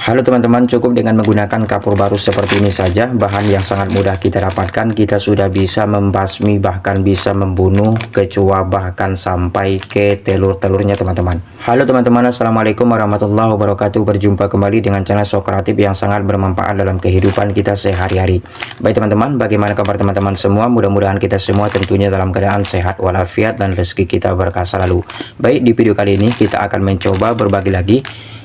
Halo teman-teman, cukup dengan menggunakan kapur barus seperti ini saja, bahan yang sangat mudah kita dapatkan, kita sudah bisa membasmi, bahkan bisa membunuh kecoa, bahkan sampai ke telur-telurnya teman-teman. Halo teman-teman, assalamualaikum warahmatullahi wabarakatuh. Berjumpa kembali dengan channel Sokratif yang sangat bermanfaat dalam kehidupan kita sehari-hari. Baik teman-teman, bagaimana kabar teman-teman semua? Mudah-mudahan kita semua tentunya dalam keadaan sehat walafiat dan rezeki kita berkah selalu. Baik, di video kali ini kita akan mencoba berbagi lagi.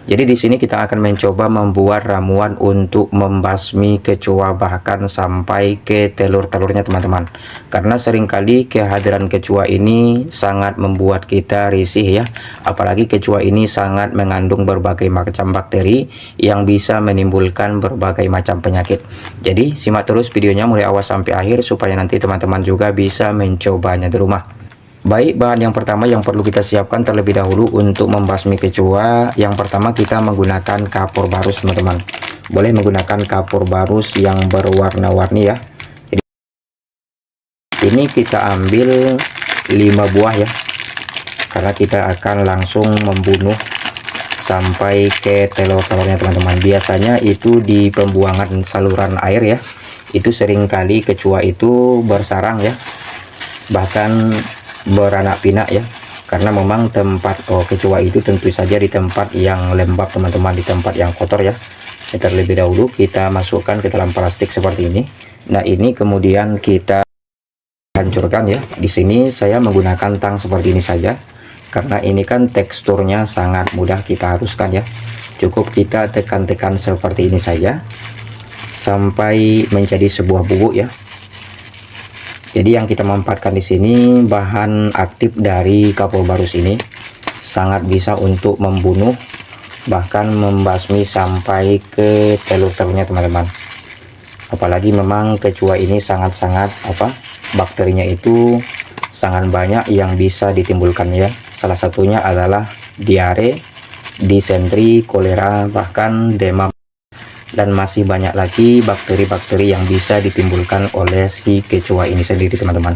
Jadi di sini kita akan mencoba membuat ramuan untuk membasmi kecoa, bahkan sampai ke telur-telurnya teman-teman. Karena seringkali kehadiran kecoa ini sangat membuat kita risih ya. Apalagi kecoa ini sangat mengandung berbagai macam bakteri yang bisa menimbulkan berbagai macam penyakit. Jadi simak terus videonya mulai awal sampai akhir supaya nanti teman-teman juga bisa mencobanya di rumah. Baik, bahan yang pertama yang perlu kita siapkan terlebih dahulu untuk membasmi kecoa. Yang pertama kita menggunakan kapur barus teman-teman. Boleh menggunakan kapur barus yang berwarna-warni ya. Jadi ini kita ambil 5 buah ya. Karena kita akan langsung membunuh sampai ke telur-telurnya teman-teman. Biasanya itu di pembuangan saluran air ya. Itu seringkali kecoa itu bersarang ya. Bahkan beranak pinak ya, karena memang tempat kecoa itu tentu saja di tempat yang lembab teman-teman, di tempat yang kotor ya. Terlebih dahulu kita masukkan ke dalam plastik seperti ini. Nah ini kemudian kita hancurkan ya. Di sini saya menggunakan tang seperti ini saja, karena ini kan teksturnya sangat mudah kita haluskan ya. Cukup kita tekan-tekan seperti ini saja sampai menjadi sebuah bubuk ya. Jadi yang kita manfaatkan di sini bahan aktif dari kapur barus ini sangat bisa untuk membunuh bahkan membasmi sampai ke telur-telurnya teman-teman. Apalagi memang kecoa ini sangat-sangat bakterinya itu sangat banyak yang bisa ditimbulkan ya. Salah satunya adalah diare, disentri, kolera, bahkan demam. Dan masih banyak lagi bakteri-bakteri yang bisa ditimbulkan oleh si kecoa ini sendiri teman-teman.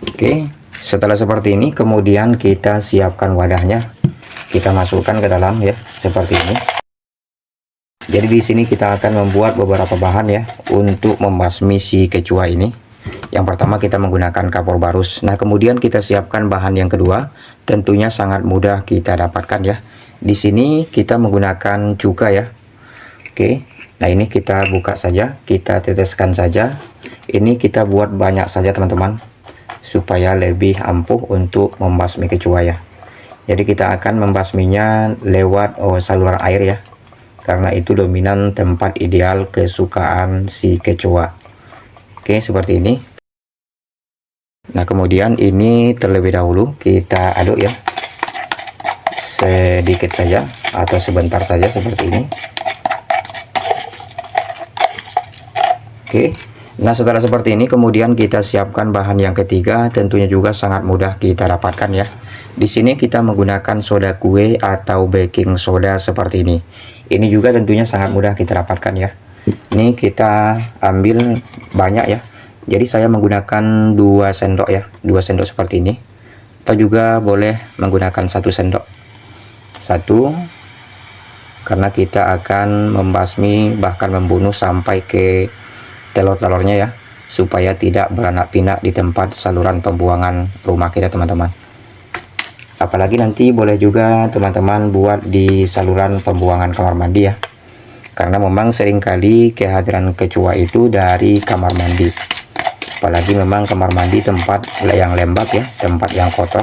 Oke, setelah seperti ini kemudian kita siapkan wadahnya, kita masukkan ke dalam ya seperti ini. Jadi di sini kita akan membuat beberapa bahan ya untuk membasmi si kecoa ini. Yang pertama kita menggunakan kapur barus. Nah kemudian kita siapkan bahan yang kedua, tentunya sangat mudah kita dapatkan ya. Di sini kita menggunakan cuka ya. Oke, nah ini kita buka saja, kita teteskan saja. Ini kita buat banyak saja teman-teman, supaya lebih ampuh untuk membasmi kecoa ya. Jadi kita akan membasminya lewat saluran air ya, karena itu dominan tempat ideal kesukaan si kecoa. Oke, seperti ini. Nah kemudian ini terlebih dahulu kita aduk ya, sedikit saja atau sebentar saja seperti ini. Oke, nah setelah seperti ini kemudian kita siapkan bahan yang ketiga, tentunya juga sangat mudah kita dapatkan ya. Di sini kita menggunakan soda kue atau baking soda seperti ini. Ini juga tentunya sangat mudah kita dapatkan ya. Ini kita ambil banyak ya. Jadi saya menggunakan 2 sendok ya, 2 sendok seperti ini. Atau juga boleh menggunakan 1 sendok. 1, karena kita akan membasmi bahkan membunuh sampai ke telur-telurnya ya, supaya tidak beranak pinak di tempat saluran pembuangan rumah kita teman-teman. Apalagi nanti boleh juga teman-teman buat di saluran pembuangan kamar mandi ya, karena memang seringkali kehadiran kecoa itu dari kamar mandi. Apalagi memang kamar mandi tempat yang lembab ya, tempat yang kotor,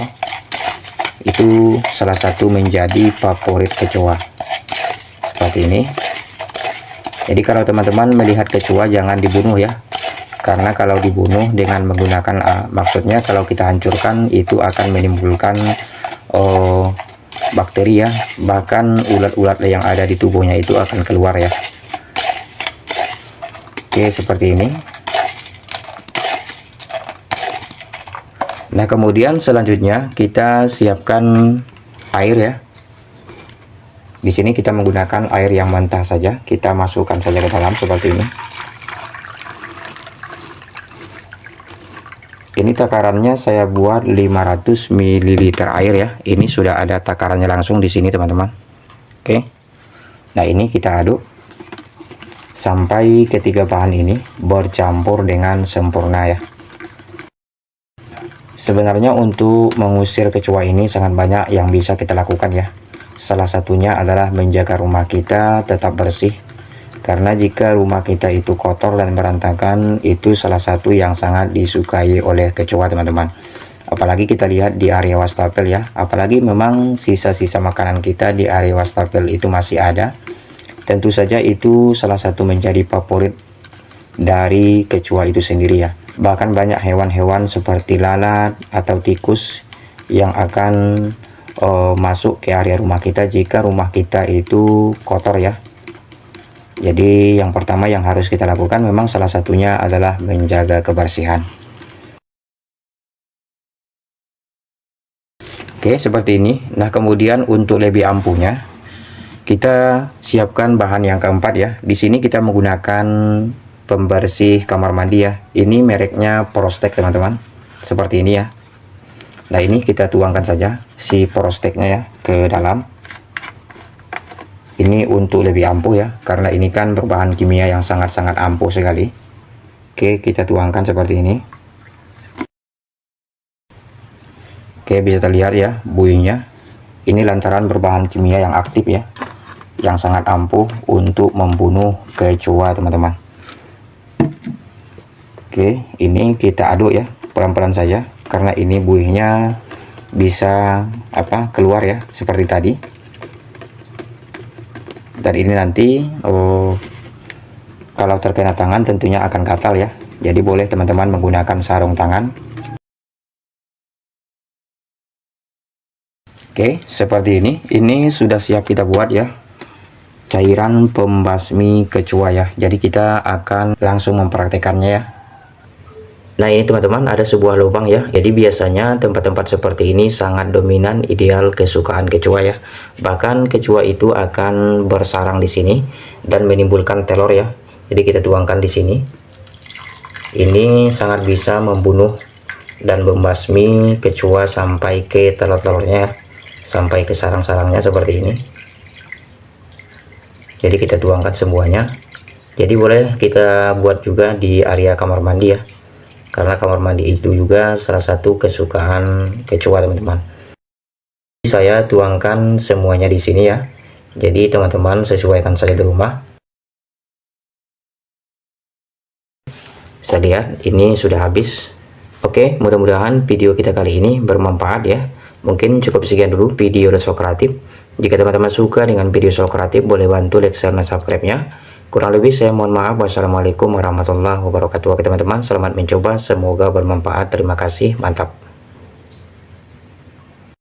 itu salah satu menjadi favorit kecoa seperti ini. Jadi kalau teman-teman melihat kecoa jangan dibunuh ya, karena kalau dibunuh dengan menggunakan maksudnya kalau kita hancurkan itu akan menimbulkan bakteri ya, bahkan ulat-ulat yang ada di tubuhnya itu akan keluar ya. Oke, seperti ini. Nah kemudian selanjutnya kita siapkan air ya. Di sini kita menggunakan air yang mentah saja, kita masukkan saja ke dalam seperti ini. Ini takarannya saya buat 500 ml air ya. Ini sudah ada takarannya langsung di sini teman-teman. Oke. Nah, ini kita aduk sampai ketiga bahan ini bercampur dengan sempurna ya. Sebenarnya untuk mengusir kecoa ini sangat banyak yang bisa kita lakukan ya. Salah satunya adalah menjaga rumah kita tetap bersih. Karena jika rumah kita itu kotor dan berantakan, itu salah satu yang sangat disukai oleh kecoa teman-teman. Apalagi kita lihat di area wastafel ya, apalagi memang sisa-sisa makanan kita di area wastafel itu masih ada. Tentu saja itu salah satu menjadi favorit dari kecoa itu sendiri ya. Bahkan banyak hewan-hewan seperti lalat atau tikus yang akan masuk ke area rumah kita jika rumah kita itu kotor ya. Jadi yang pertama yang harus kita lakukan memang salah satunya adalah menjaga kebersihan. Oke, seperti ini. Nah, kemudian untuk lebih ampuhnya kita siapkan bahan yang keempat ya. Di sini kita menggunakan pembersih kamar mandi ya. Ini mereknya Prostek teman-teman. Seperti ini ya. Nah, ini kita tuangkan saja si Prosteknya ya ke dalam. Ini untuk lebih ampuh ya, karena ini kan berbahan kimia yang sangat-sangat ampuh sekali. Oke, kita tuangkan seperti ini. Oke, bisa terlihat ya buihnya. Ini lantaran berbahan kimia yang aktif ya, yang sangat ampuh untuk membunuh kecoa teman-teman. Oke, ini kita aduk ya pelan-pelan saja, karena ini buihnya bisa keluar ya seperti tadi. Dan ini nanti kalau terkena tangan tentunya akan gatal ya. Jadi boleh teman-teman menggunakan sarung tangan. Oke, seperti ini. Ini sudah siap kita buat ya, cairan pembasmi kecoa ya. Jadi kita akan langsung mempraktekannya ya. Nah, ini teman-teman ada sebuah lubang ya. Jadi biasanya tempat-tempat seperti ini sangat dominan ideal kesukaan kecoa ya. Bahkan kecoa itu akan bersarang di sini dan menimbulkan telur ya. Jadi kita tuangkan di sini. Ini sangat bisa membunuh dan membasmi kecoa sampai ke telur-telurnya, sampai ke sarang-sarangnya seperti ini. Jadi kita tuangkan semuanya. Jadi boleh kita buat juga di area kamar mandi ya, karena kamar mandi itu juga salah satu kesukaan kecoa teman-teman. Saya tuangkan semuanya di sini ya. Jadi teman-teman sesuaikan saja di rumah. Bisa lihat ini sudah habis. Oke, mudah-mudahan video kita kali ini bermanfaat ya. Mungkin cukup sekian dulu video Sokratif. Jika teman-teman suka dengan video Sokratif, boleh bantu like, share, dan subscribe-nya. Kurang lebih saya mohon maaf. Wassalamualaikum warahmatullahi wabarakatuh. Oke teman-teman, selamat mencoba, semoga bermanfaat. Terima kasih, mantap.